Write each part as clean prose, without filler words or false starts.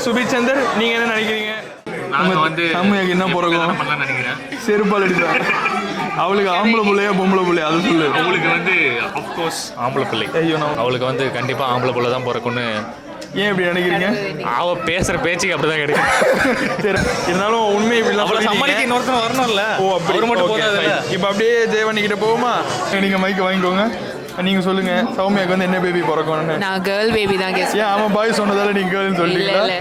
சுபித் சந்தர், நீங்க என்ன நினைக்கிறீங்க? சௌமியாக்கு என்ன பிறக்கும்? செருப்பால் அடிப்பேன். அவளுக்கு ஆம்பளை பிள்ளையா பொம்பளை பிள்ளையா அதை சொல்லு. அவளுக்கு அஃப்கோர்ஸ் ஆம்பளை பிள்ளை. ஐயோ, அவளுக்கு கண்டிப்பாக ஆம்பளை பிள்ளை தான் பிறக்கும்னு. ஏன் இப்படி நினைக்கிறீங்க? அவ பேசுற பேச்சுக்கு அப்படிதான் கிடைக்கும். சரி, இருந்தாலும் உண்மை இப்படி சமாளிக்க இன்னொருத்தர் வரணும்ல. ஓ, அப்படி மட்டும் போதாது. இப்போ அப்படியே ஜெயவண்ணி கிட்ட போகுமா? நீங்க மைக்கு வாங்கிக்கோங்க, நீங்க சொல்லுங்க. சௌமியாக்கு என்ன பேபி பிறக்கும்னு? நான் கேர்ள் பேபி தான் கேஸ். ஏன் அவன் பாய் சொன்னதால நீங்க கேர்ள்னு சொல்றீங்களா? இல்ல,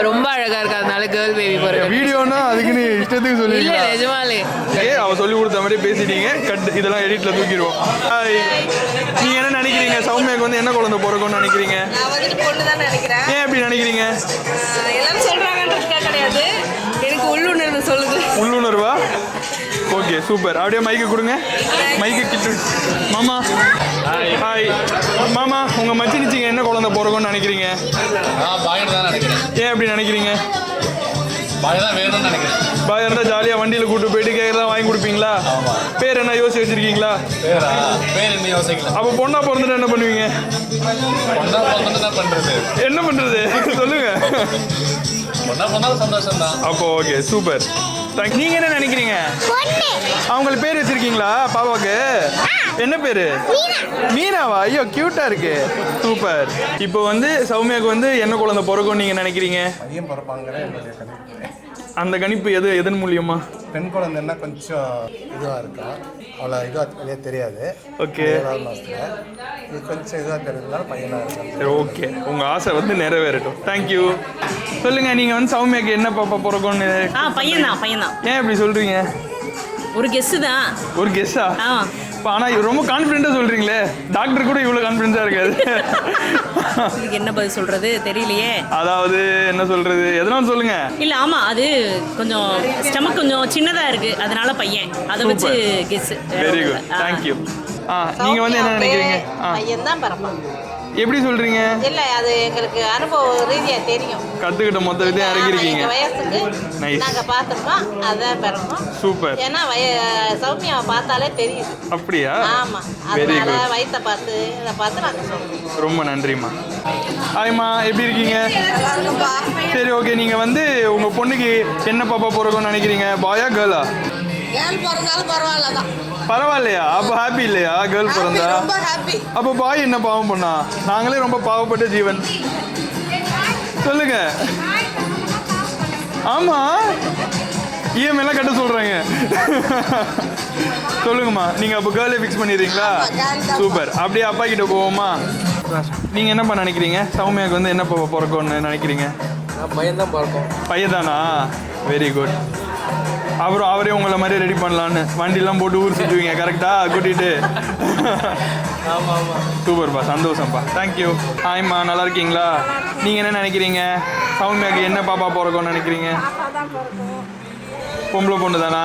ரொம்ப அழகா இருக்கறதுனால கேர்ள் பேபி பிறக்கும். வீடியோனா அதுக்கு இஷ்டத்துக்கு சொல்லுவீங்க? இல்ல, நிஜமாலே. அவ சொல்லி கொடுத்த மாதிரி பேசிட்டீங்க. கட், இதெல்லாம் எடிட்ல தூக்கிடுவோம். நீங்க என்ன நினைக்கிறீங்க? சௌமியாக்கு என்ன குழந்தை பிறக்கும்னு நினைக்கிறீங்க? நான் பொண்ணு தான் நினைக்கிறேன். ஏன் அப்படி நினைக்கிறீங்க? எல்லாரும் சொல்றாங்கன்றதுக்கா கிடையாது, எனக்கு உள்ளுணர்வு சொல்லுது. உள்ளுணர்வா? Okay, super. அப்படியே மைக்கு கொடுங்க. மைக்கு கிட்ட மாமா. ஹாய் மாமா, உங்க மச்சினிச்சிங்க என்ன குழந்தை பிறக்கும்னு நினைக்கிறீங்க? ஏன் அப்படி நினைக்கிறீங்க? பாய் இருந்தா ஜாலியா வண்டியில கூட்டு போயிட்டு கேட்கறதா வாங்கி கொடுப்பீங்களா? பேர் என்ன யோசிச்சு வச்சிருக்கீங்களா? அப்ப பொண்ணா பிறந்துட்டு என்ன பண்ணுவீங்க? என்ன பண்றது சொல்லுங்க. அப்போ ஓகே, சூப்பர். நீங்க என்ன நினைக்கிறீங்க? அவங்களுக்கு பேர் வச்சிருக்கீங்களா பாப்பாவுக்கு? என்ன பேரு? மீனாவா? ஐயோ, கியூட்டா இருக்கு. சூப்பர். இப்போ சௌமியாவுக்கு என்ன குழந்தை பிறக்கும் நீங்க நினைக்கிறீங்க? அந்த கணிப்பு எதன் மூலியமா? பெண் குழந்தைன்னா கொஞ்சம் இதுவாக இருக்கா, அவ்வளோ இதுவாக தெரியாது. ஓகே, இது கொஞ்சம் இதுவாக தெரிஞ்சதுனால பையனாக இருக்கா. சரி, ஓகே. உங்கள் ஆசை நிறைவேறட்டும். தேங்க்யூ. சொல்லுங்க, நீங்கள் சௌமியாக்கு என்ன பாப்பா பிறக்கும்னு? பையன் தான். ஏன் இப்படி சொல்றீங்க? ஒரு கெஸ் தான். ஒரு கெஸ்ஸா? ஆனால் ரொம்ப கான்ஃபிடென்ட்டாக சொல்கிறீங்களே. டாக்டர் கூட இவ்வளோ கான்ஃபிடென்ஸாக இருக்காது. இதுக்கு என்ன பதில் சொல்கிறது தெரியலையே. அதாவது என்ன சொல்கிறது, எதனாலும் சொல்லுங்க. இல்லை, ஆமாம், அது கொஞ்சம் ஸ்டமக் கொஞ்சம் சின்னதாக இருக்குது, அதனால பையன். அதை வச்சு கெஸ். Very good, thank you. நீங்கள் என்ன நினைக்கிறீங்க? பையன் தான் பிறப்பான். எப்படி சொல்றீங்க? இல்ல, அது எங்களுக்கு அனுபவ ரீதியா தெரியும். கத்துக்கிட்ட மொத்த விதையும் இறங்கிருக்கீங்க. வயசுக்கு நாங்க பார்த்துருக்கோம், அதான் பிறக்கும். சூப்பர். ஏன்னா சௌமியாவை பார்த்தாலே தெரியுது. அப்படியா? ஆமா, அதனால வயசை பார்த்து இதை பார்த்து நாங்க சொல்றோம். ரொம்ப நன்றிம்மா. ஹாய்மா, எப்படி இருக்கீங்க? சரி, ஓகே. நீங்க உங்க பொண்ணுக்கு என்ன பாப்பா பிறக்கும்னு நினைக்கிறீங்க? பாயா கேர்ளா? கேர்ள் பிறந்தாலும் பரவாயில்லதான். பரவாயில்லையா? அப்போ ஹாப்பி இல்லையா கேர்ள் பிறந்தா? ரொம்ப ஹாப்பி. அப்போ பாய் என்ன பாவம் பண்ணா? நாங்களே ரொம்ப பாவப்பட்ட ஜீவன். சொல்லுங்க. ஆமா, இஎம்ஐ எல்லாம் கட்ட சொல்றாங்க. சொல்லுங்கம்மா, நீங்க அப்போ கேர்ளே ஃபிக்ஸ் பண்ணிடுறீங்களா? சூப்பர். அப்படியே அப்பா கிட்ட போவோமா? நீங்க என்ன நினைக்கிறீங்க? சௌமியாவுக்கு என்ன பாப்பா பிறக்கும்னு நினைக்கிறீங்க? பையன் தான் பிறக்கும். பையன் தானா? Very good. அப்புறம் அவரே உங்களை மாதிரி ரெடி பண்ணலான்னு வண்டிலாம் போட்டு ஊர் சுற்றுவீங்க கரெக்டா கூட்டிகிட்டு? ஆமாம் ஆமாம். சூப்பர்ப்பா, சந்தோஷம்ப்பா. தேங்க்யூ. ஹாய்மா, நல்லா இருக்கீங்களா? நீங்கள் என்ன நினைக்கிறீங்க? சௌமியாவுக்கு என்ன பாப்பா பிறக்கும்னு நினைக்கிறீங்க? பொம்பளை பொண்ணு தானா?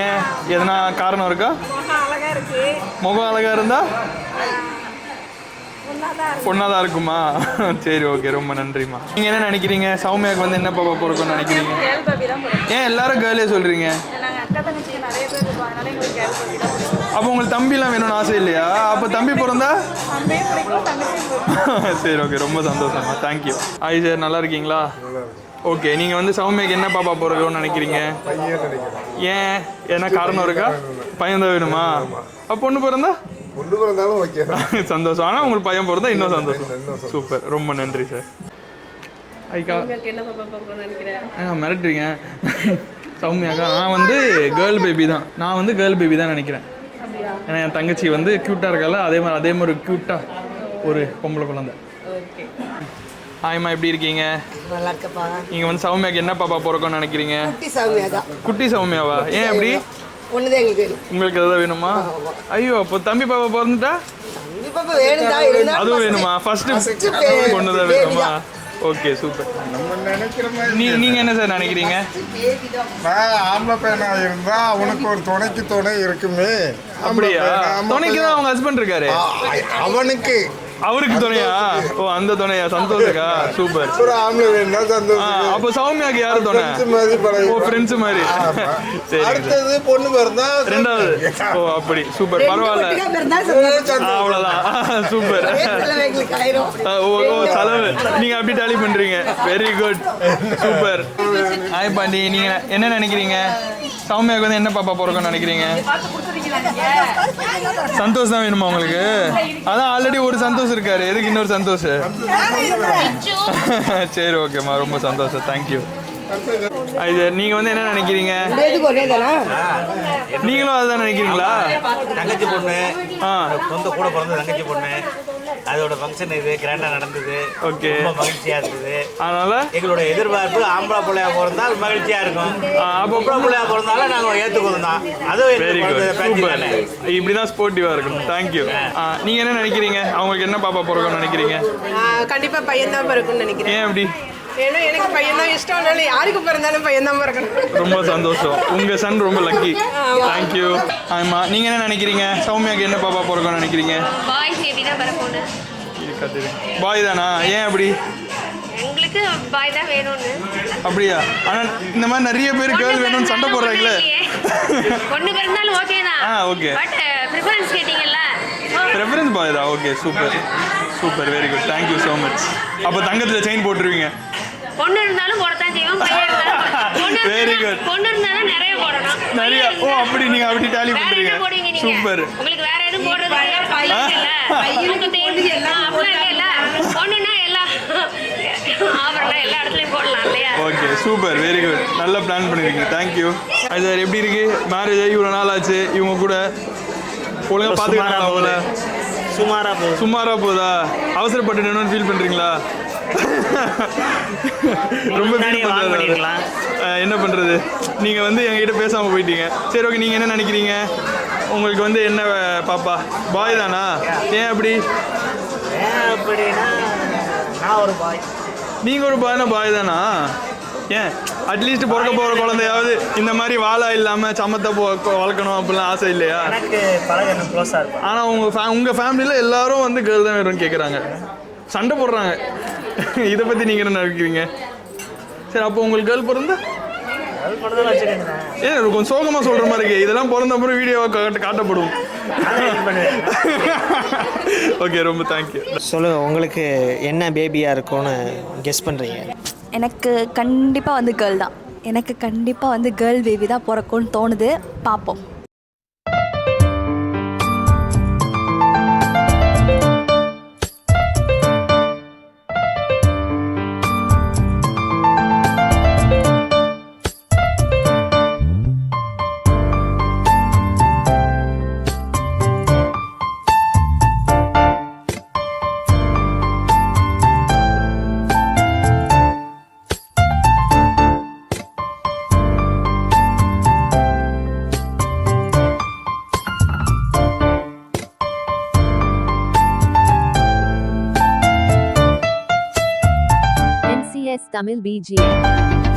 ஏன், எதனா காரணம் இருக்கா? முகம் அழகாக இருந்தா பொண்ணாதான் இருக்குமா? சரி, ஓகே. ரொம்ப நன்றிம்மா. நீங்கள் என்ன நினைக்கிறீங்க? சௌமியாவுக்கு என்ன பாப்பா பிறக்கும்னு நினைக்கிறீங்க? ஏன் எல்லாரும் கேர்ளே சொல்கிறீங்க? அப்போ உங்களுக்கு தம்பிலாம் வேணும்னு ஆசை இல்லையா? அப்போ தம்பி பிறந்தா? சரி, ஓகே. ரொம்ப சந்தோஷமா. தேங்க்யூ. ஆய் சார், நல்லா இருக்கீங்களா? ஓகே. நீங்கள் சௌமியாக்கு என்ன பாப்பா பிறக்கும்னு நினைக்கிறீங்க? ஏன், என்ன காரணம் இருக்கா? பையன் தான் வேணுமா? அப்போ பொண்ணு பிறந்தா? பொண்ணு பிறந்தாலும் ஓகே. சந்தோஷம். ஆனால் உங்களுக்கு பையன் பிறந்தா இன்னும் சந்தோஷம். சூப்பர், ரொம்ப நன்றி சார். ஐக்கா, மிரட்டுறீங்க. சௌமியாக்கா, நான் கேர்ள் பேபி தான். நான் கேர்ள் பேபி தான் நினைக்கிறேன். ஏன்னா என் தங்கச்சி க்யூட்டாக இருக்கால, அதே மாதிரி க்யூட்டாக ஒரு பொம்பளை குழந்தை. ஹாய்மா, எப்படி இருக்கீங்க? நல்லா இருக்கப்பா. நீங்கள் சௌமியாக்கு என்ன பாப்பா பிறக்கும்னு நினைக்கிறீங்க? குட்டி சௌமியா தான். குட்டி சௌமியாவா? ஏன் அப்படி? ஒண்ணுதான் எங்களுக்கு வேணும். உங்களுக்கு எதாவது வேணுமா? ஐயோ, அப்போ தம்பி பாப்பா பிறந்துட்டா அதுவும் வேணுமா? ஃபர்ஸ்ட் பொண்ணுதான் வேணுமா? Okay, super. நீங்க என்ன சார் நினைக்கிறீங்க? நான் ஆம்பளை பையனா இருந்தா அவனுக்கு ஒரு துணை இருக்குமே. அப்படியா? துணைக்கு தான் அவங்க ஹஸ்பண்ட் இருக்காரு. அவனுக்கு அவருக்கு துணையா? ஓ அந்த துணையா? சந்தோஷக்கா சூப்பர். ஒரு ஆம்பளை வேணும்னா சந்தோஷம். அப்போ சௌமியாக்கு யாரு துணை? மாதிரி பழகி. ஓ ஃப்ரெண்ட்ஸ் மாதிரி. சரி அடுத்தது பொண்ணு பிறந்தா ரெண்டாவது. ஓ அப்படி சூப்பர் பரவாயில்ல. அவ்வளோதான் சூப்பர். ஓ ஓ செலவு நீங்க அப்படி டாலி பண்றீங்க. Very good super. Hi Pandi, நீங்க என்ன நினைக்கிறீங்க? சௌமியாவுக்கு வந்து என்ன பாப்பா பிறக்கும்னு நினைக்கிறீங்க? சந்தோஷ் தான் வேணுமா உங்களுக்கு? அதான் ஆல்ரெடி ஒரு சந்தோஷ் இருக்காரு, எதுக்கு இன்னொரு சந்தோஷ்? சரி ஓகேம்மா, ரொம்ப சந்தோஷம், தேங்க்யூ. இது நீங்க வந்து என்ன நினைக்கிறீங்க? நீங்களும் அதுதான் நினைக்கிறீங்களா? தங்கச்சி பொண்ணு, ஆ சொந்த கூட பிறந்த தங்கச்சி பொண்ணு, அதோட ஃபங்க்ஷன் இது கிராண்டா நடந்தது. ஓகே, ரொம்ப மகிழ்ச்சியா இருந்தது. அதனால எங்களோட எதிர்பார்ப்பு ஆம்பளை பிள்ளையா பிறந்தால் மகிழ்ச்சியா இருக்கும். அப்போ பொம்பளை பிள்ளையா பிறந்தாலும் நாங்கள் ஏற்றுக்கொண்டோம் தான். அதுவும் வெரி குட் சூப்பர். தானே. இப்படிதான் ஸ்போர்ட்டிவா இருக்கணும். தேங்க்யூ. நீங்க என்ன நினைக்கிறீங்க? அவங்களுக்கு என்ன பாப்பா பிறக்கும்னு நினைக்கிறீங்க? கண்டிப்பா பையன் தான் பிறக்கும்னு நினைக்கிறேன். ஏன் அப்படி? ஏன்னா எனக்கு பையன் தான் இஷ்டம், அதனால யாருக்கு பிறந்தாலும் பையன் தான் பிறக்கணும். ரொம்ப சந்தோஷம், உங்க சன் ரொம்ப லக்கி. தேங்க்யூ. ஆமா, நீங்க என்ன நினைக்கிறீங்க? சௌமியாக்கு என்ன பாப்பா பிறக்கும்னு நினைக்கிறீங்க? பாய் பேபி தான் பிறக்கும்னு. பாய் தானா? ஏன் அப்படி? எங்களுக்கு பாய் தான் வேணும்னு. அப்படியா? ஆனா இந்த மாதிரி நிறைய பேர் கேர்ள் வேணும்னு சண்டை போடுறாங்களே. பொண்ணு பிறந்தாலும் ஓகே தான். ஓகே. பட் ப்ரிஃபரன்ஸ் கேட்டிங்கல்ல, ரெஃபரன்ஸ் பாய் தான். Okay super super, very good, thank you so much. அப்போ தங்கத்தில் செயின் போட்டுருவீங்க? பொண்ணு இருந்தாலும் போடத்தான் செய்வோம், பையன் இருந்தாலும் வெரி குட். பொண்ணு இருந்தாலும் நிறைய போடணும். நிறைய. ஓ அப்படி நீங்க அப்படி டாலி பண்றீங்க. சூப்பர். உங்களுக்கு வேற எதுவும் போடுறது இல்ல. பொண்ணுன்னா எல்லா ஆபரணம் எல்லா இடத்துலயும் போடலாம் இல்லையா? ஓகே சூப்பர், வெரி குட், நல்ல பிளான் பண்ணிருக்கீங்க. தேங்க்யூ. அது சார் எப்படி இருக்கு மேரேஜ் ஆகி இவ்வளோ நாள் ஆச்சு? இவங்க கூட ஒழுங்கா பார்த்துக்கலாம் அவங்கள? சுமாரா போதா? அவசரப்பட்டுன்னு ஃபீல் பண்றீங்களா? ரொம்ப என்ன பண்றது, நீங்க வந்து எங்ககிட்ட பேசாம போயிட்டீங்க. சரி ஓகே, நீங்க என்ன நினைக்கிறீங்க? உங்களுக்கு வந்து என்ன பாப்பா பாய் தானா? ஏன் அப்படி? நான் ஒரு பாய். நீங்க ஒரு பாய்னா பாய் தானா? ஏன் அட்லீஸ்ட் பிறக்க போகிற குழந்தையாவது இந்த மாதிரி வாழா இல்லாமல் சமத்தை வளர்க்கணும் அப்படிலாம் ஆசை இல்லையா? எனக்கு பழகணும், க்ளோஸாக இருக்கும். ஆனால் உங்கள் ஃபேமிலியில் எல்லாரும் வந்து கேர்ள் தான் வேணும்னு கேட்குறாங்க, சண்டை போடுறாங்க. இதை பற்றி நீங்கள் என்ன நினைக்கிறீங்க? சரி, அப்போ உங்களுக்கு கேர்ள் பிறந்தா ஏன் கொஞ்சம் சோகமாக சொல்கிற மாதிரி இருக்கு? இதெல்லாம் பிறந்த அப்புறம் வீடியோவை காட்டப்படும். ஓகே, ரொம்ப தேங்க்யூ. சொல்லுங்கள், உங்களுக்கு என்ன பேபியாக இருக்கும்னு கெஸ் பண்ணுறீங்க? எனக்கு கண்டிப்பாக வந்து கேர்ள் தான். எனக்கு கண்டிப்பாக வந்து கேர்ள் பேபி தான் பிறக்கும்னு தோணுது. பார்ப்போம். Tamil BGM.